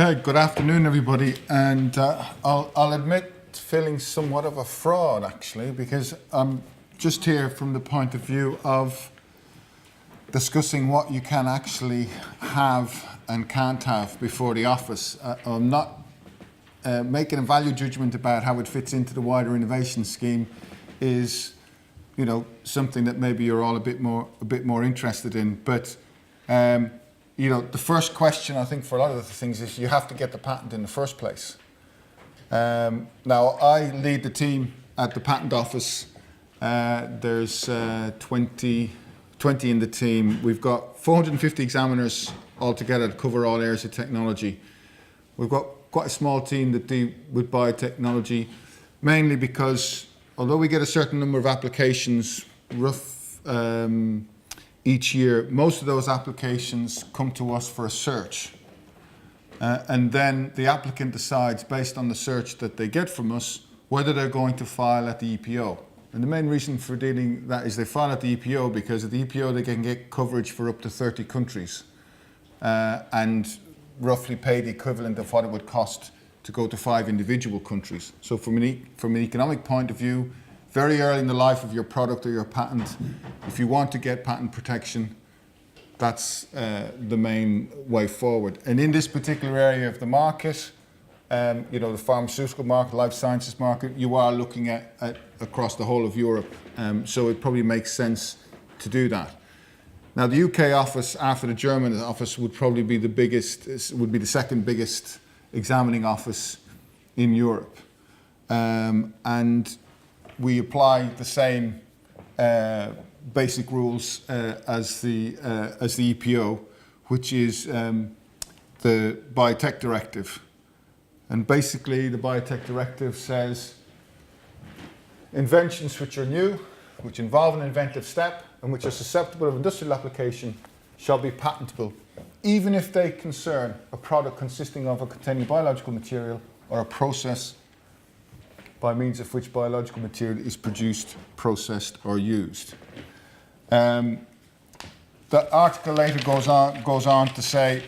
Okay, good afternoon, everybody. And I'll admit feeling somewhat of a fraud, actually, because I'm just here from the point of view of discussing what you can actually have and can't have before the office. I'm not making a value judgment about how it fits into the wider innovation scheme. Is, you know, something that maybe you're all a bit more interested in. But you know, the first question I think for a lot of the things is you have to get the patent in the first place. Now I lead the team at the patent office. There's 20 in the team. We've got 450 examiners altogether that cover all areas of technology. We've got quite a small team that deal with biotechnology, mainly because although we get a certain number of applications each year, most of those applications come to us for a search. And then the applicant decides, based on the search that they get from us, whether they're going to file at the EPO. And the main reason for dealing that is they file at the EPO because at the EPO they can get coverage for up to 30 countries and roughly pay the equivalent of what it would cost to go to 5 individual countries. So from an economic point of view, very early in the life of your product or your patent, if you want to get patent protection, that's the main way forward. And in this particular area of the market, you know, the pharmaceutical market, life sciences market, you are looking at across the whole of Europe. So it probably makes sense to do that. Now, the UK office, after the German office, would probably be the biggest, would be the second biggest examining office in Europe. And we apply the same basic rules as the EPO, which is the Biotech Directive. And basically, the Biotech Directive says inventions which are new, which involve an inventive step, and which are susceptible of industrial application shall be patentable, even if they concern a product consisting of or containing biological material or a process by means of which biological material is produced, processed, or used. The article later goes on to say,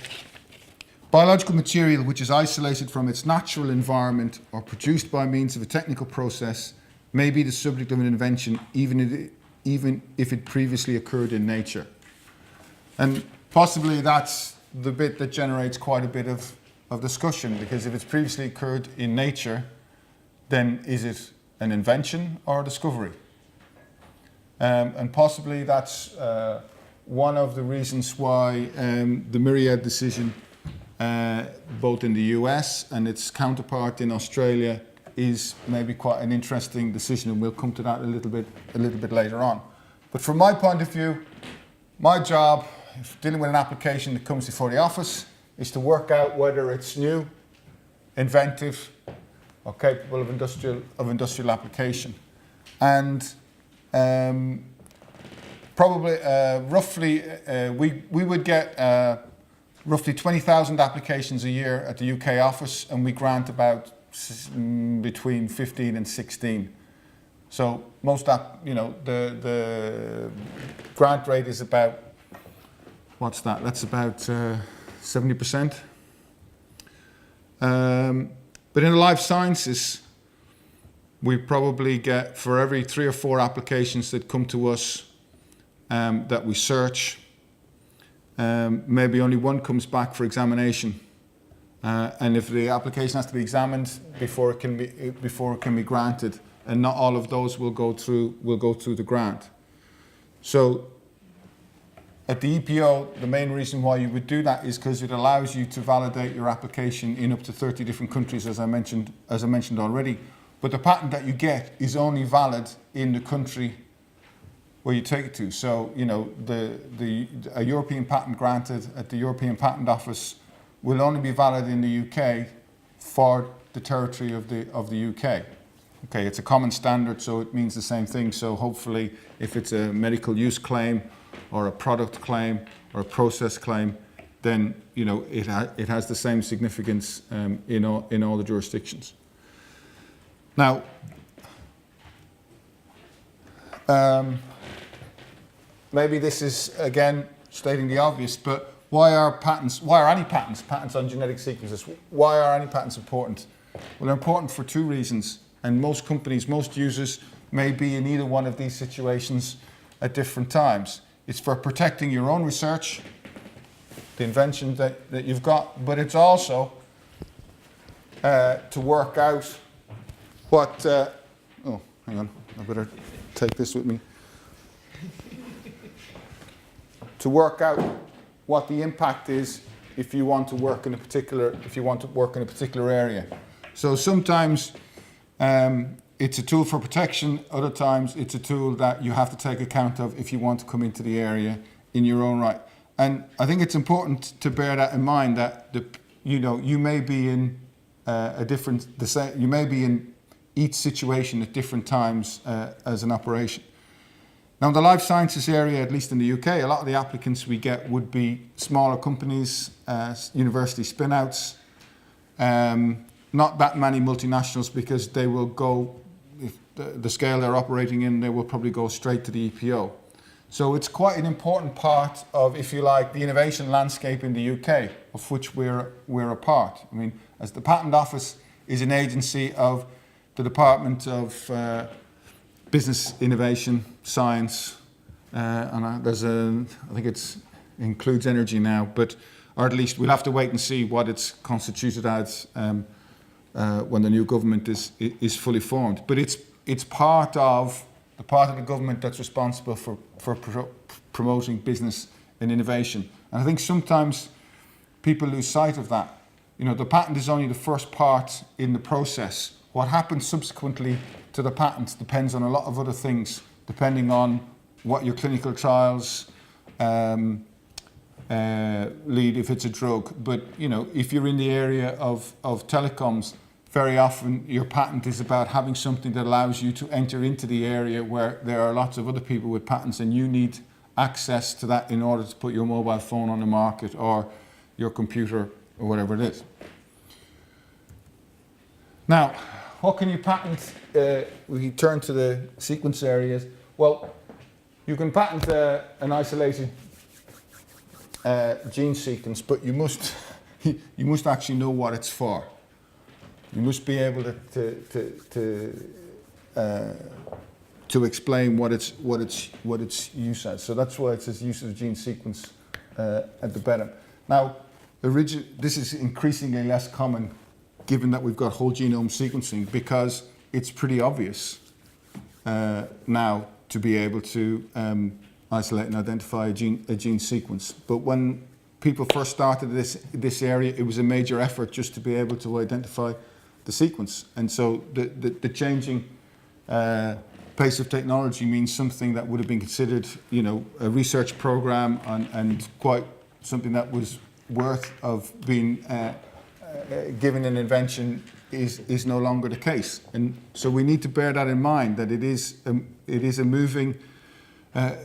biological material which is isolated from its natural environment or produced by means of a technical process may be the subject of an invention even if it previously occurred in nature. And possibly that's the bit that generates quite a bit of discussion, because if it's previously occurred in nature, then is it an invention or a discovery? And possibly that's one of the reasons why the Myriad decision, both in the US and its counterpart in Australia, is maybe quite an interesting decision, and we'll come to that a little bit later on. But from my point of view, my job, if dealing with an application that comes before the office, is to work out whether it's new, inventive, or capable of industrial application. And probably roughly we would get roughly 20,000 applications a year at the UK office, and we grant about between 15 and 16. So most the grant rate is about, what's that? That's about 70%. But in the life sciences, we probably get, for every 3 or 4 applications that come to us that we search, maybe only one comes back for examination. And if the application has to be examined before it can be granted, and not all of those will go through the grant. So at the EPO, the main reason why you would do that is because it allows you to validate your application in up to 30 different countries, as I mentioned already. But the patent that you get is only valid in the country where you take it to. So, you know, a European patent granted at the European Patent Office will only be valid in the UK for the territory of the UK. Okay, it's a common standard, so it means the same thing. So hopefully, if it's a medical use claim, or a product claim, or a process claim, then, you know, it has the same significance in all the jurisdictions. Now, maybe this is again stating the obvious, but why are any patents on genetic sequences, why are any patents important? Well, they're important for two reasons, and most companies, most users may be in either one of these situations at different times. It's for protecting your own research, the invention that you've got, but it's also to work out what, oh, hang on, I better take this with me. To work out what the impact is if you want to work in a particular area. So sometimes it's a tool for protection, other times it's a tool that you have to take account of if you want to come into the area in your own right. And I think it's important to bear that in mind, that you may be in you may be in each situation at different times as an operation. Now, in the life sciences area, at least in the UK, a lot of the applicants we get would be smaller companies, university spin-outs, not that many multinationals, because they will go, if the scale they're operating in, they will probably go straight to the EPO. So it's quite an important part of, if you like, the innovation landscape in the UK, of which we're a part. I mean, as the Patent Office is an agency of the Department of Business, Innovation, Science, and I think it includes energy now, but or at least we'll have to wait and see what it's constituted as when the new government is fully formed. But it's part of the government that's responsible for promoting business and innovation. And I think sometimes people lose sight of that. The patent is only the first part in the process. What happens subsequently to the patent depends on a lot of other things, depending on what your clinical trials lead, if it's a drug. But if you're in the area of telecoms, very often your patent is about having something that allows you to enter into the area where there are lots of other people with patents, and you need access to that in order to put your mobile phone on the market, or your computer, or whatever it is. Now, what can you patent? We turn to the sequence areas. Well, you can patent an isolated gene sequence, but you must actually know what it's for. You must be able to explain what its use as. So that's why it says use of gene sequence at the bottom. Now, this is increasingly less common, given that we've got whole genome sequencing, because it's pretty obvious now to be able to isolate and identify a gene sequence. But when people first started this area, it was a major effort just to be able to identify the sequence. And so the changing pace of technology means something that would have been considered, a research program and quite something that was worth of being given an invention is no longer the case. And so we need to bear that in mind, that it is a moving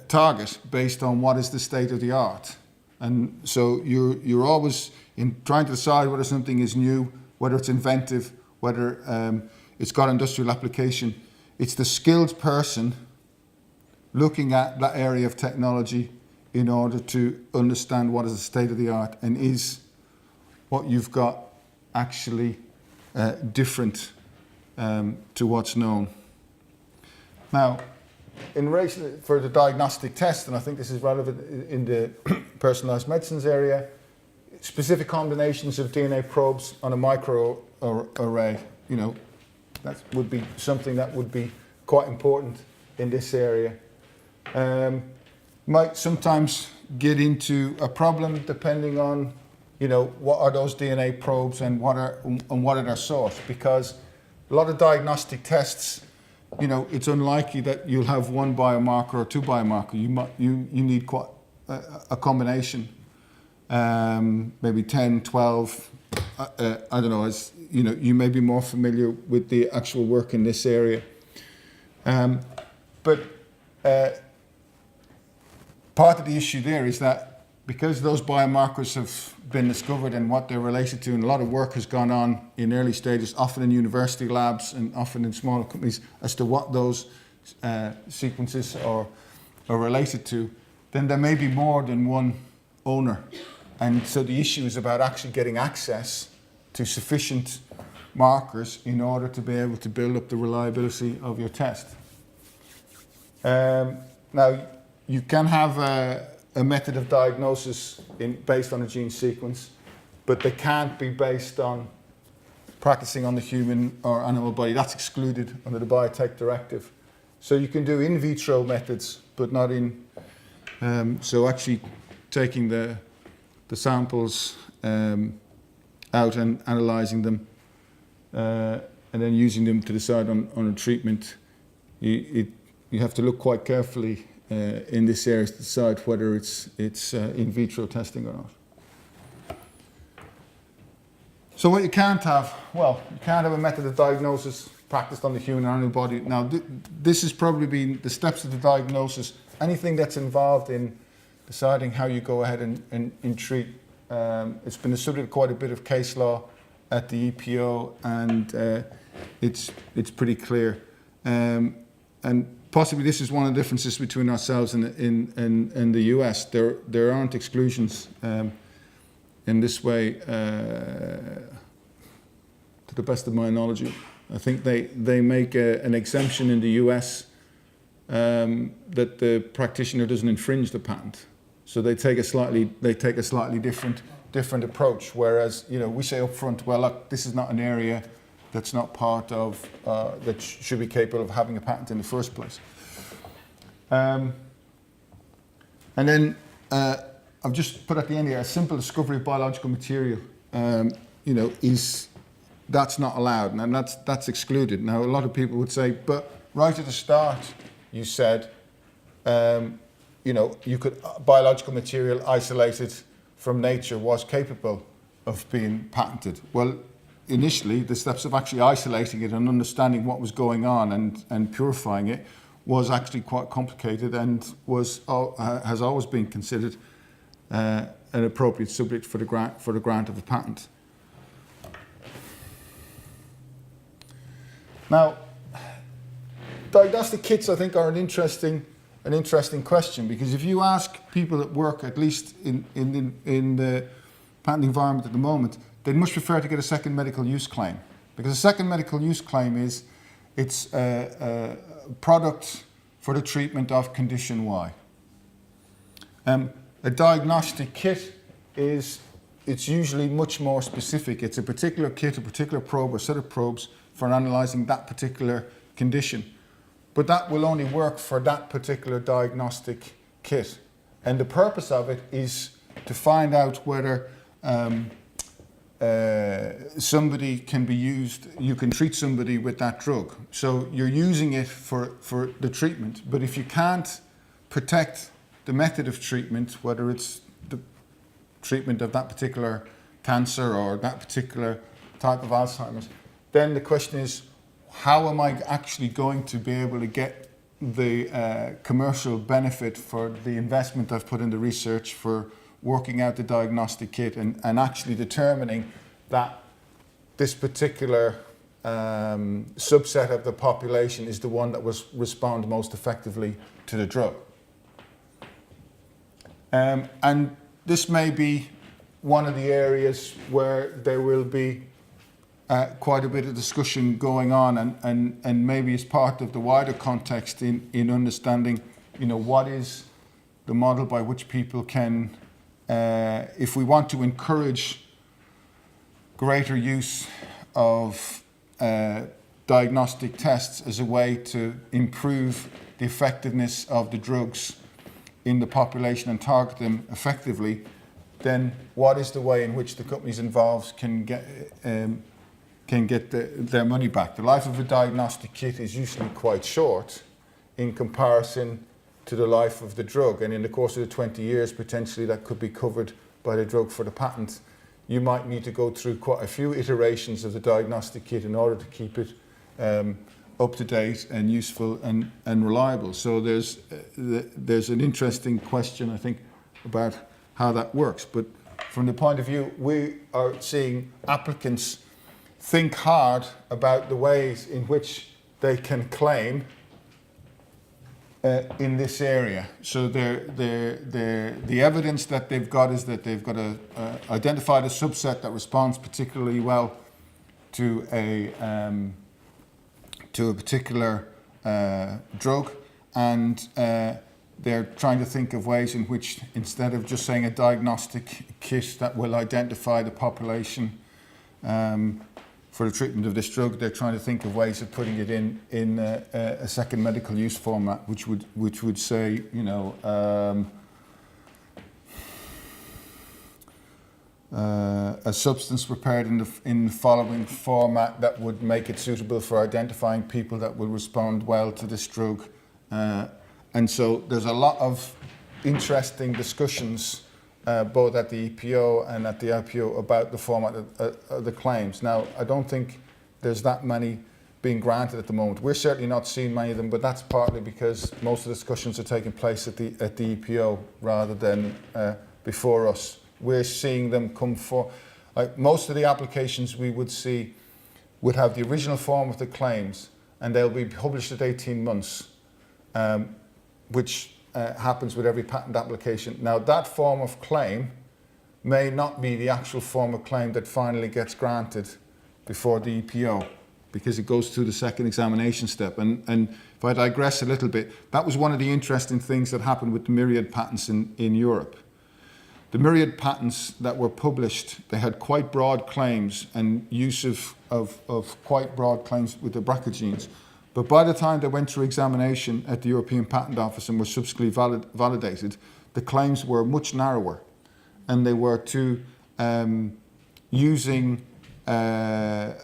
target based on what is the state of the art. And so you're always in trying to decide whether something is new, whether it's inventive, whether it's got industrial application. It's the skilled person looking at that area of technology in order to understand what is the state of the art, and is what you've got actually different to what's known. Now, in relation for the diagnostic test, and I think this is relevant in the personalized medicines area, specific combinations of DNA probes on a microarray, that would be something that would be quite important in this area. Might sometimes get into a problem depending on, what are those DNA probes and what are their source, because a lot of diagnostic tests, it's unlikely that you'll have one biomarker or two biomarkers. You need quite a combination, maybe 10, 12. I don't know. As you may be more familiar with the actual work in this area, but part of the issue there is that because those biomarkers have been discovered and what they're related to, and a lot of work has gone on in early stages, often in university labs and often in smaller companies, as to what those sequences are related to, then there may be more than one owner And so the issue is about actually getting access to sufficient markers in order to be able to build up the reliability of your test. Now, you can have a method of diagnosis based on a gene sequence, but they can't be based on practicing on the human or animal body. That's excluded under the Biotech Directive. So you can do in vitro methods, but not in. So actually taking the samples out and analysing them, and then using them to decide on a treatment. You have to look quite carefully in this area to decide whether it's in vitro testing or not. So what you can't have, well, you can't have a method of diagnosis practiced on the human or animal body. Now, this has probably been the steps of the diagnosis. Anything that's involved in deciding how you go ahead and treat. It's been the subject of quite a bit of case law at the EPO, and it's pretty clear. And possibly this is one of the differences between ourselves and the US. There aren't exclusions in this way, to the best of my knowledge. I think they make an exemption in the US that the practitioner doesn't infringe the patent. So they take a slightly different approach. Whereas, you know, we say up front, well, look, this is not an area that's not part of that should be capable of having a patent in the first place. And then I've just put at the end here a simple discovery of biological material. You know, that's not allowed, and that's excluded. Now, a lot of people would say, but right at the start, you said, you know, biological material isolated from nature was capable of being patented. Well, initially, the steps of actually isolating it and understanding what was going on and purifying it was actually quite complicated, and has always been considered an appropriate subject for the grant of a patent. Now, diagnostic kits, I think, are an interesting question, because if you ask people that work, at least in the patent environment at the moment, they'd much prefer to get a second medical use claim, because a second medical use claim is it's a product for the treatment of condition Y. A diagnostic kit it's usually much more specific. It's a particular kit, a particular probe, or set of probes for analysing that particular condition. But that will only work for that particular diagnostic kit. And the purpose of it is to find out whether somebody can be used, you can treat somebody with that drug. So you're using it for the treatment, but if you can't protect the method of treatment, whether it's the treatment of that particular cancer or that particular type of Alzheimer's, then the question is, how am I actually going to be able to get the commercial benefit for the investment I've put in the research for working out the diagnostic kit and actually determining that this particular subset of the population is the one that will respond most effectively to the drug. And this may be one of the areas where there will be quite a bit of discussion going on, and maybe as part of the wider context in understanding, you know, what is the model by which people can, if we want to encourage greater use of diagnostic tests as a way to improve the effectiveness of the drugs in the population and target them effectively, then what is the way in which the companies involved can get their money back? The life of a diagnostic kit is usually quite short in comparison to the life of the drug, and in the course of the 20 years potentially that could be covered by the drug for the patent. You might need to go through quite a few iterations of the diagnostic kit in order to keep it up to date and useful and reliable. So there's an interesting question, I think, about how that works. But from the point of view, we are seeing applicants think hard about the ways in which they can claim in this area. So the evidence that they've got is that they've got identified a subset that responds particularly well to a particular drug, and they're trying to think of ways in which, instead of just saying a diagnostic kit that will identify the population for the treatment of this drug, they're trying to think of ways of putting it in a second medical use format, which would say, you know, a substance prepared in the following format that would make it suitable for identifying people that will respond well to this drug. And so there's a lot of interesting discussions both at the EPO and at the IPO about the format of the claims. Now, I don't think there's that many being granted at the moment. We're certainly not seeing many of them, but that's partly because most of the discussions are taking place at the EPO rather than before us. We're seeing them come for, like most of the applications we would see would have the original form of the claims, and they'll be published at 18 months, which happens with every patent application. Now, that form of claim may not be the actual form of claim that finally gets granted before the EPO, because it goes through the second examination step. And if I digress a little bit, that was one of the interesting things that happened with the Myriad patents in Europe. The Myriad patents that were published, they had quite broad claims and use of quite broad claims with the BRCA genes. But by the time they went through examination at the European Patent Office and were subsequently validated, the claims were much narrower. And they were to using a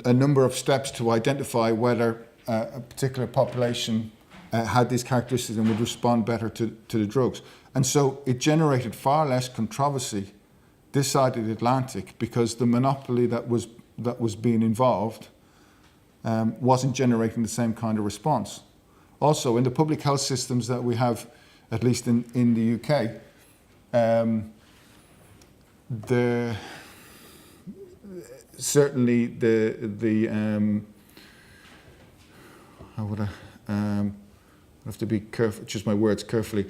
number of steps to identify whether a particular population had these characteristics and would respond better to the drugs. And so it generated far less controversy this side of the Atlantic, because the monopoly that was being involved wasn't generating the same kind of response. Also, in the public health systems that we have, at least in the UK, certainly how would I have to be careful, choose my words carefully.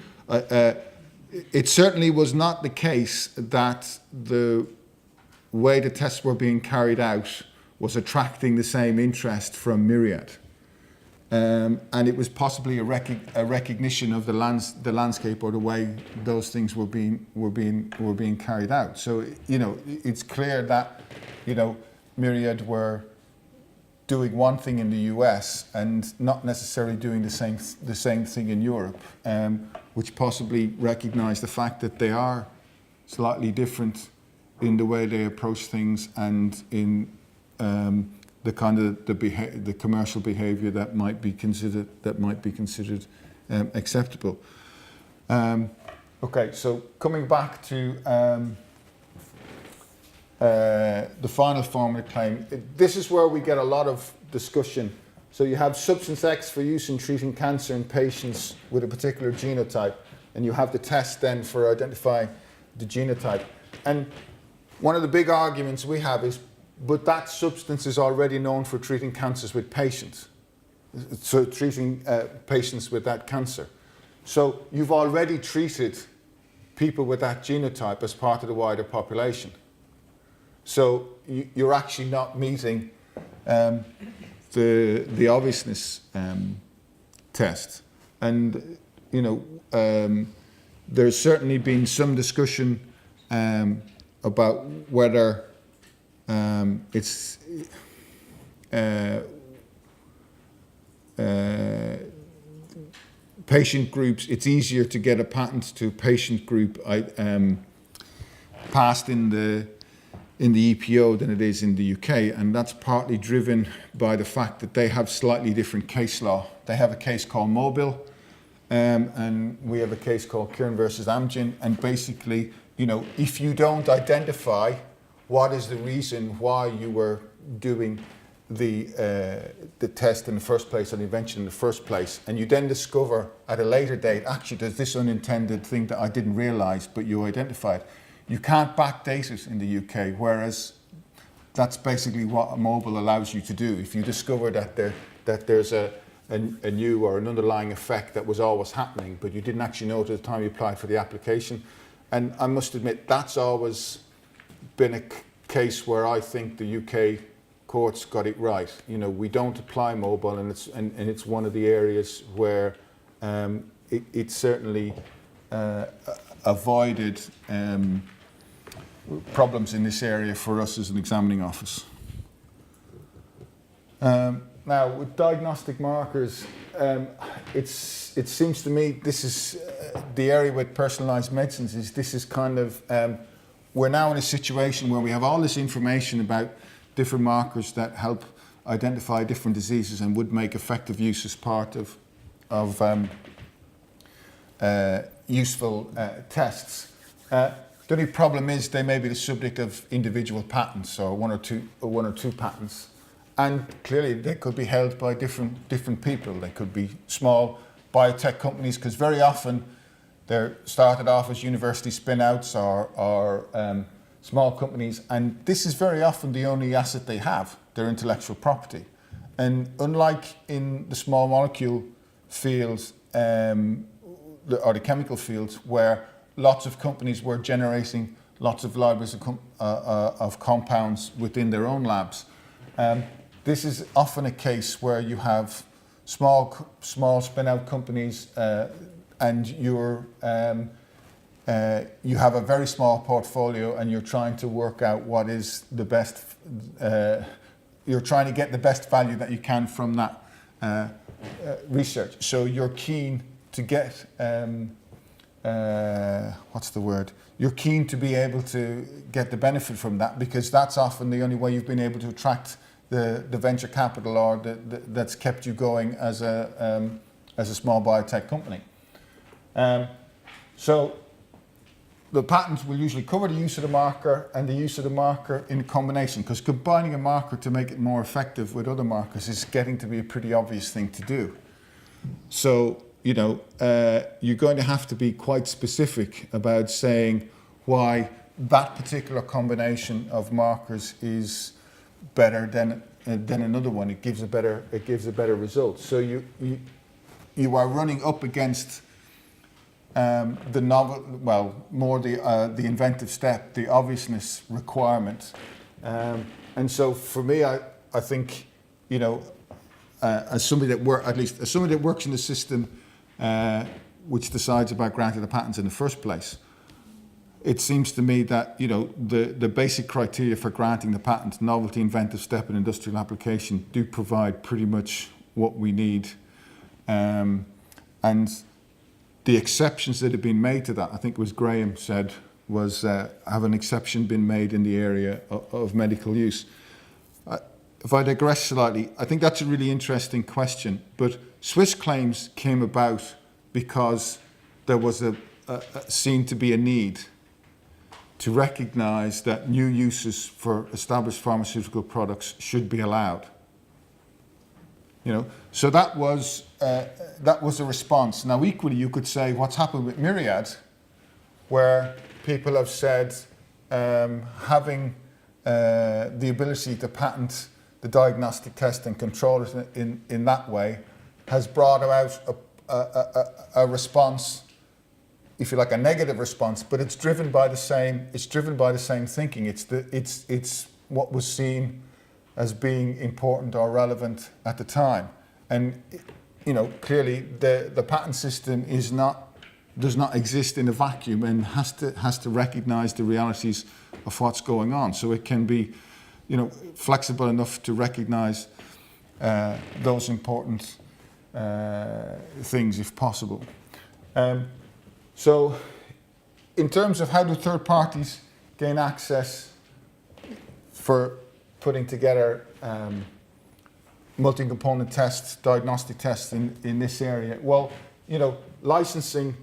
It certainly was not the case that the way the tests were being carried out was attracting the same interest from Myriad, and it was possibly a recognition of the landscape or the way those things were being carried out. So, you know, it's clear that, you know, Myriad were doing one thing in the US and not necessarily doing the same thing in Europe, which possibly recognise the fact that they are slightly different in the way they approach things and in the kind of the commercial behaviour that might be considered acceptable. Okay, so coming back to the final form of the claim, this is where we get a lot of discussion. So you have substance X for use in treating cancer in patients with a particular genotype, and you have the test then for identifying the genotype. And one of the big arguments we have is, but that substance is already known for treating cancers with patients, so treating patients with that cancer. So you've already treated people with that genotype as part of the wider population. So you're actually not meeting the obviousness test. And, you know, there's certainly been some discussion about whether it's patient groups, it's easier to get a patent to patient group passed in the EPO than it is in the UK, and that's partly driven by the fact that they have slightly different case law. They have a case called Mobile, and we have a case called Cullen versus Amgen, and basically, you know, if you don't identify what is the reason why you were doing the test in the first place, or the invention in the first place, and you then discover at a later date, actually there's this unintended thing that I didn't realise, but you identified, you can't backdate it in the UK, whereas that's basically what Mobile allows you to do. If you discover that there's a a new or an underlying effect that was always happening, but you didn't actually know it at the time you applied for the application. And I must admit, that's always been a case where I think the UK courts got it right. You know, we don't apply mobile, and it's one of the areas where it certainly avoided problems in this area for us as an examining office. Now, with diagnostic markers, it seems to me this is the area with personalised medicines. This is kind of we're now in a situation where we have all this information about different markers that help identify different diseases and would make effective use as part of useful tests. The only problem is they may be the subject of individual patents, or one or two patents, and clearly they could be held by different people. They could be small biotech companies, because very often they're started off as university spin-outs or small companies, and this is very often the only asset they have, their intellectual property. And unlike in the small molecule fields or the chemical fields, where lots of companies were generating lots of libraries of compounds within their own labs, this is often a case where you have small spin-out companies, and you have a very small portfolio, and you're trying to work out what is the best. You're trying to get the best value that you can from that research. So you're keen to get what's the word? You're keen to be able to get the benefit from that, because that's often the only way you've been able to attract the venture capital, or that's kept you going as a small biotech company. So the patents will usually cover the use of the marker and the use of the marker in combination, because combining a marker to make it more effective with other markers is getting to be a pretty obvious thing to do. So, you know, you're going to have to be quite specific about saying why that particular combination of markers is better than another one. It gives a better result. So you are running up against the novel, well, more the inventive step, the obviousness requirement, and so for me, I think, you know, as somebody that works in the system, which decides about granting the patents in the first place, it seems to me that, you know, the basic criteria for granting the patent, novelty, inventive step, and industrial application, do provide pretty much what we need, and the exceptions that have been made to that, I think it was Graham said, was have an exception been made in the area of medical use. If I digress slightly, I think that's a really interesting question, but Swiss claims came about because there was seen to be a need to recognise that new uses for established pharmaceutical products should be allowed. You know, so that was a response. Now, equally, you could say what's happened with Myriad, where people have said having the ability to patent the diagnostic test and control it in that way has brought about a response, if you like, a negative response, but it's driven by the same thinking. It's what was seen as being important or relevant at the time. And, you know, clearly the patent system does not exist in a vacuum, and has to recognise the realities of what's going on. So it can be, you know, flexible enough to recognise those important things if possible. So in terms of how do third parties gain access for putting together multi-component tests, diagnostic tests in this area, well, you know, licensing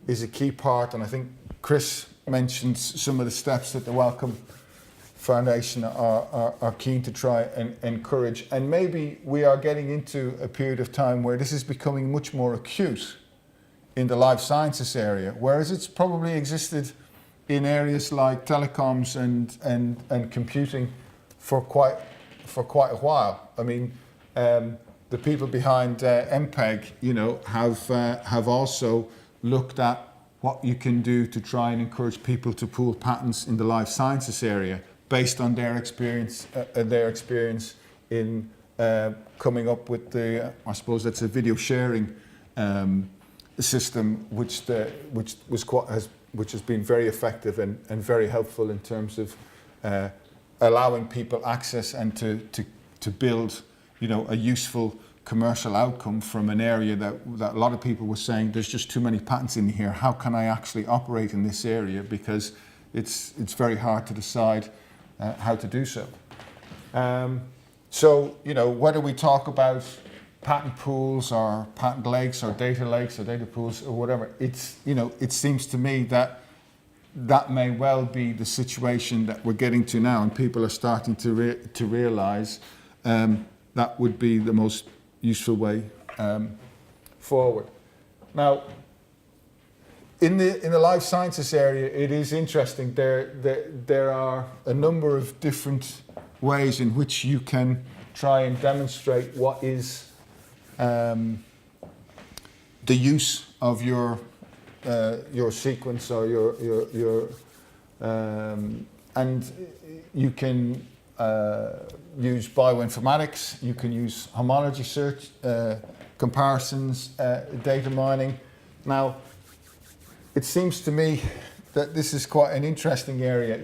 is a key part, and I think Chris mentioned some of the steps that the Wellcome Foundation are keen to try and encourage. And maybe we are getting into a period of time where this is becoming much more acute in the life sciences area, whereas it's probably existed in areas like telecoms and computing for quite a while. I mean, the people behind MPEG, have also looked at what you can do to try and encourage people to pool patents in the life sciences area based on their experience in coming up with the, I suppose that's a video sharing system, which has been very effective and very helpful in terms of allowing people access and to build, a useful commercial outcome from an area that a lot of people were saying there's just too many patents in here. How can I actually operate in this area? Because it's very hard to decide how to do so. So whether we talk about patent pools or patent lakes or data pools or whatever, it seems to me that may well be the situation that we're getting to now, and people are starting to realize that would be the most useful way forward. Now, in the life sciences area, it is interesting. There are a number of different ways in which you can try and demonstrate what is the use of your sequence or your and you can use bioinformatics, you can use homology search, comparisons, data mining. Now, it seems to me that this is quite an interesting area.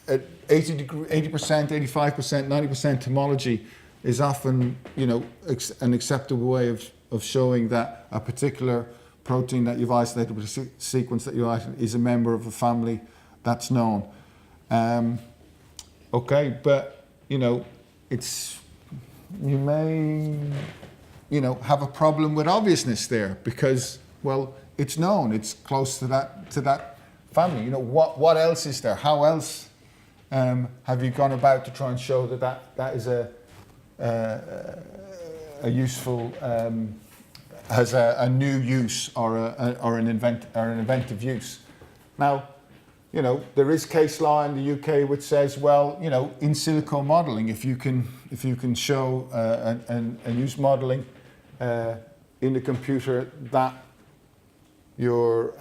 At 80%, 85%, 90% homology is often, an acceptable way of showing that a particular protein that you've isolated with a sequence that you isolated is a member of a family that's known. Okay, but you may have a problem with obviousness there because, well, it's known, it's close to that family. What else is there? How else have you gone about to try and show that is a useful has a new use or an inventive use? Now, there is case law in the UK which says, well, in silico modelling, if you can show and use modelling in the computer that your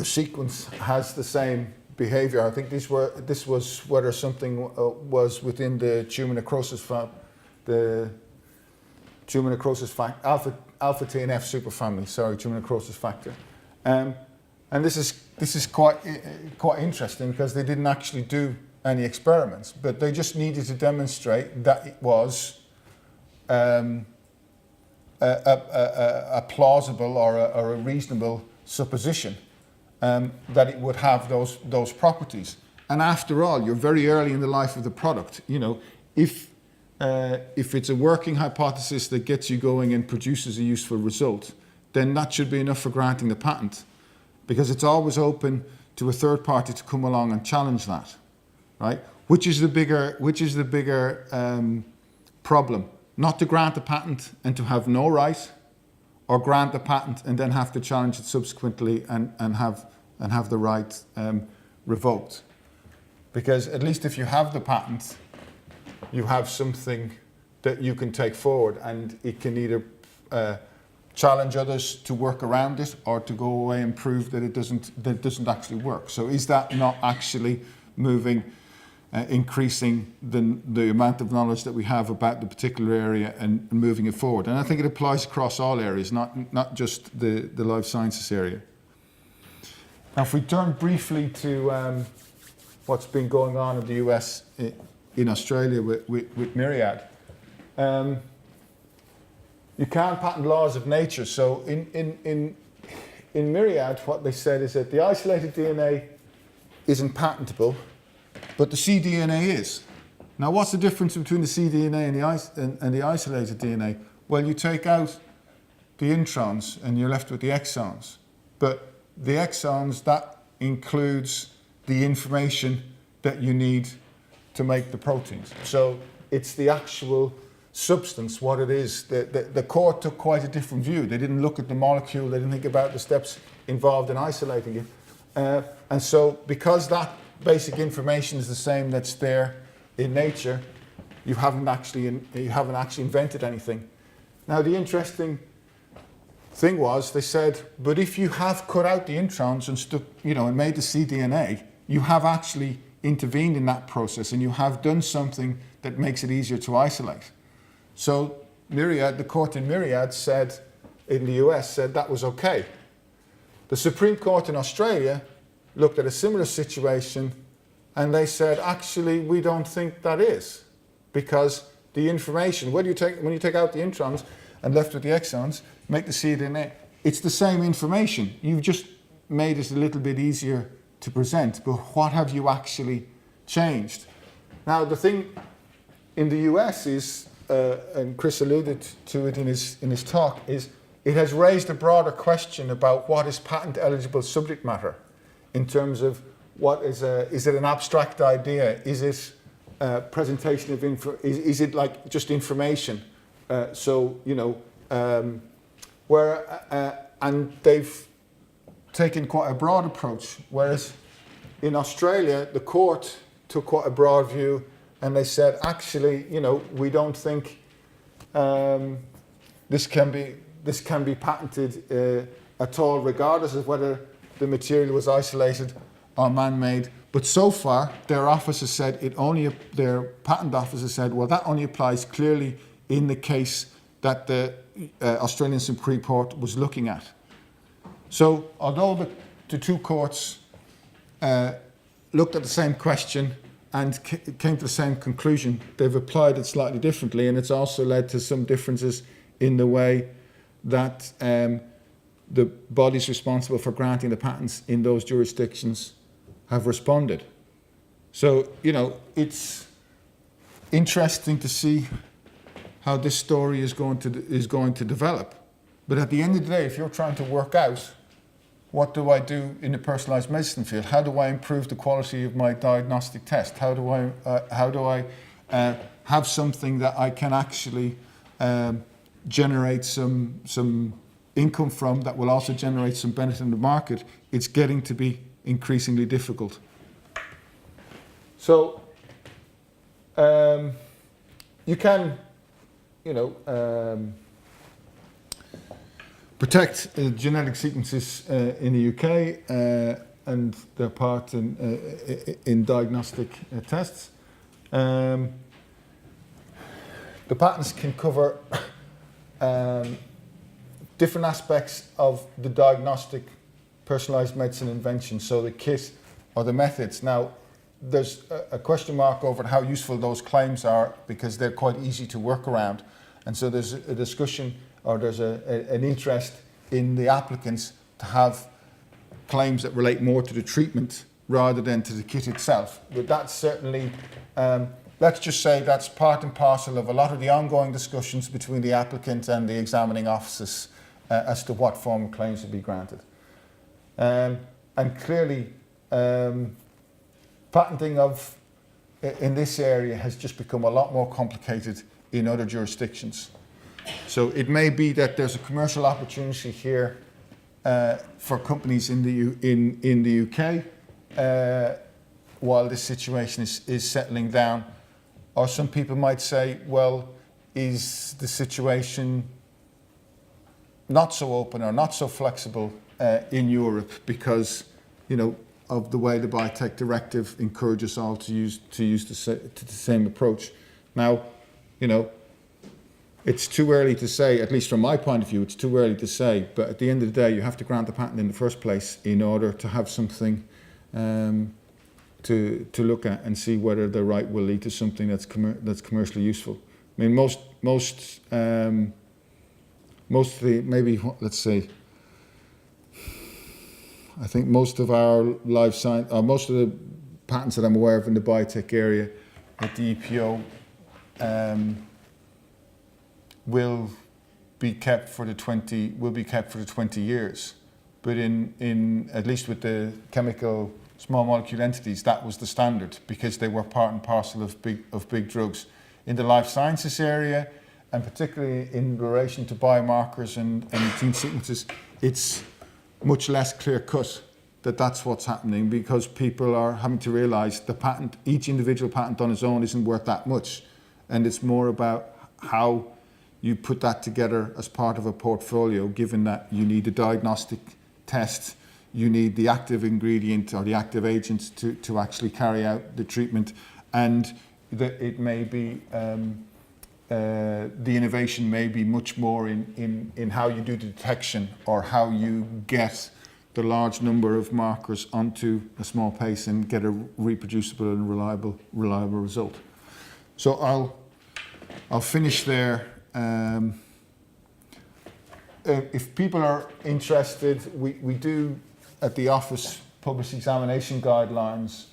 sequence has the same behaviour. I think this was whether something was within the tumor necrosis the tumor necrosis factor, alpha TNF superfamily. Sorry, tumor necrosis factor. And this is quite interesting because they didn't actually do any experiments, but they just needed to demonstrate that it was a plausible or a reasonable supposition that it would have those properties. And after all, you're very early in the life of the product. If it's a working hypothesis that gets you going and produces a useful result, then that should be enough for granting the patent, because it's always open to a third party to come along and challenge that, right? Which is the bigger problem? Not to grant the patent and to have no right, or grant the patent and then have to challenge it subsequently and have the right revoked. Because at least if you have the patent, you have something that you can take forward, and it can either challenge others to work around it or to go away and prove that it doesn't actually work. So is that not actually increasing the amount of knowledge that we have about the particular area and moving it forward? And I think it applies across all areas, not just the life sciences area. Now, if we turn briefly to what's been going on in the US, in Australia with Myriad, you can't patent laws of nature. So in Myriad, what they said is that the isolated DNA isn't patentable, but the cDNA is. Now, what's the difference between the cDNA and the isolated DNA? Well, you take out the introns and you're left with the exons. But the exons, that includes the information that you need to make the proteins. So it's the actual substance, what it is. The court took quite a different view. They didn't look at the molecule, they didn't think about the steps involved in isolating it. And so because that basic information is the same that's there in nature, you haven't actually invented anything. Now the interesting thing was, they said, but if you have cut out the introns and made the cDNA, you have actually intervened in that process, and you have done something that makes it easier to isolate. So Myriad, the court in Myriad said, in the US, said that was okay. The Supreme Court in Australia looked at a similar situation, and they said, actually, we don't think that is, because the information, when you take out the introns and left with the exons, make the cDNA, it's the same information. You've just made it a little bit easier to present, but what have you actually changed? Now, the thing in the US is, and Chris alluded to it in his talk, is it has raised a broader question about what is patent eligible subject matter, in terms of what is it an abstract idea? Is it presentation of info? Is it like just information? And they've taken quite a broad approach, whereas in Australia the court took quite a broad view, and they said, actually, we don't think this can be patented at all, regardless of whether the material was isolated or man-made. But so far, their office has said their patent office has said, well, that only applies clearly in the case that the Australian Supreme Court was looking at. So, although the two courts looked at the same question and came to the same conclusion, they've applied it slightly differently, and it's also led to some differences in the way that the bodies responsible for granting the patents in those jurisdictions have responded. So, it's interesting to see how this story is going to develop. But at the end of the day, if you're trying to work out, what do I do in the personalized medicine field? How do I improve the quality of my diagnostic test? How do I have something that I can actually generate some income from, that will also generate some benefit in the market? It's getting to be increasingly difficult. So you can, protect genetic sequences in the UK and their part in diagnostic tests. The patents can cover different aspects of the diagnostic personalised medicine invention, so the kit or the methods. Now, there's a question mark over how useful those claims are, because they're quite easy to work around. And so there's a discussion, or there's an interest in the applicants to have claims that relate more to the treatment rather than to the kit itself. But that's certainly, let's just say that's part and parcel of a lot of the ongoing discussions between the applicant and the examining offices as to what form of claims would be granted. And clearly, patenting in this area has just become a lot more complicated in other jurisdictions. So it may be that there's a commercial opportunity here for companies in the UK while this situation is settling down. Or some people might say, well, is the situation not so open or not so flexible in Europe because, of the way the Biotech Directive encourages all to use the same approach. Now, it's too early to say, at least from my point of view, it's too early to say, but at the end of the day, you have to grant the patent in the first place in order to have something to look at and see whether the right will lead to something that's commercially useful. I mean, most of the, maybe, let's say, I think most of our life science, most of the patents that I'm aware of in the biotech area at the EPO will be kept for the 20 years. But in at least with the chemical small molecule entities, that was the standard because they were part and parcel of big drugs. In the life sciences area, and particularly in relation to biomarkers and gene sequences, it's much less clear-cut that that's what's happening, because people are having to realise the patent, each individual patent on its own isn't worth that much. and it's more about how you put that together as part of a portfolio, given that you need a diagnostic test, you need the active ingredient or the active agent to actually carry out the treatment, and that it may be the innovation may be much more in how you do the detection or how you get the large number of markers onto a small paste and get a reproducible and reliable result. So I'll finish there. If people are interested, we do at the office publish examination guidelines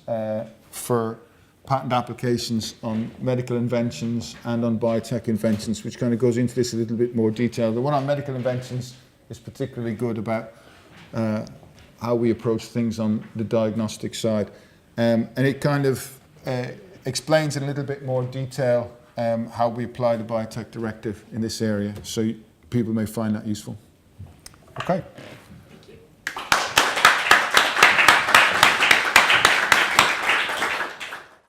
for patent applications on medical inventions and on biotech inventions, which kind of goes into this a little bit more detail. The one on medical inventions is particularly good about how we approach things on the diagnostic side. And it kind of explains in a little bit more detail how we apply the Biotech Directive in this area, so people may find that useful. Okay.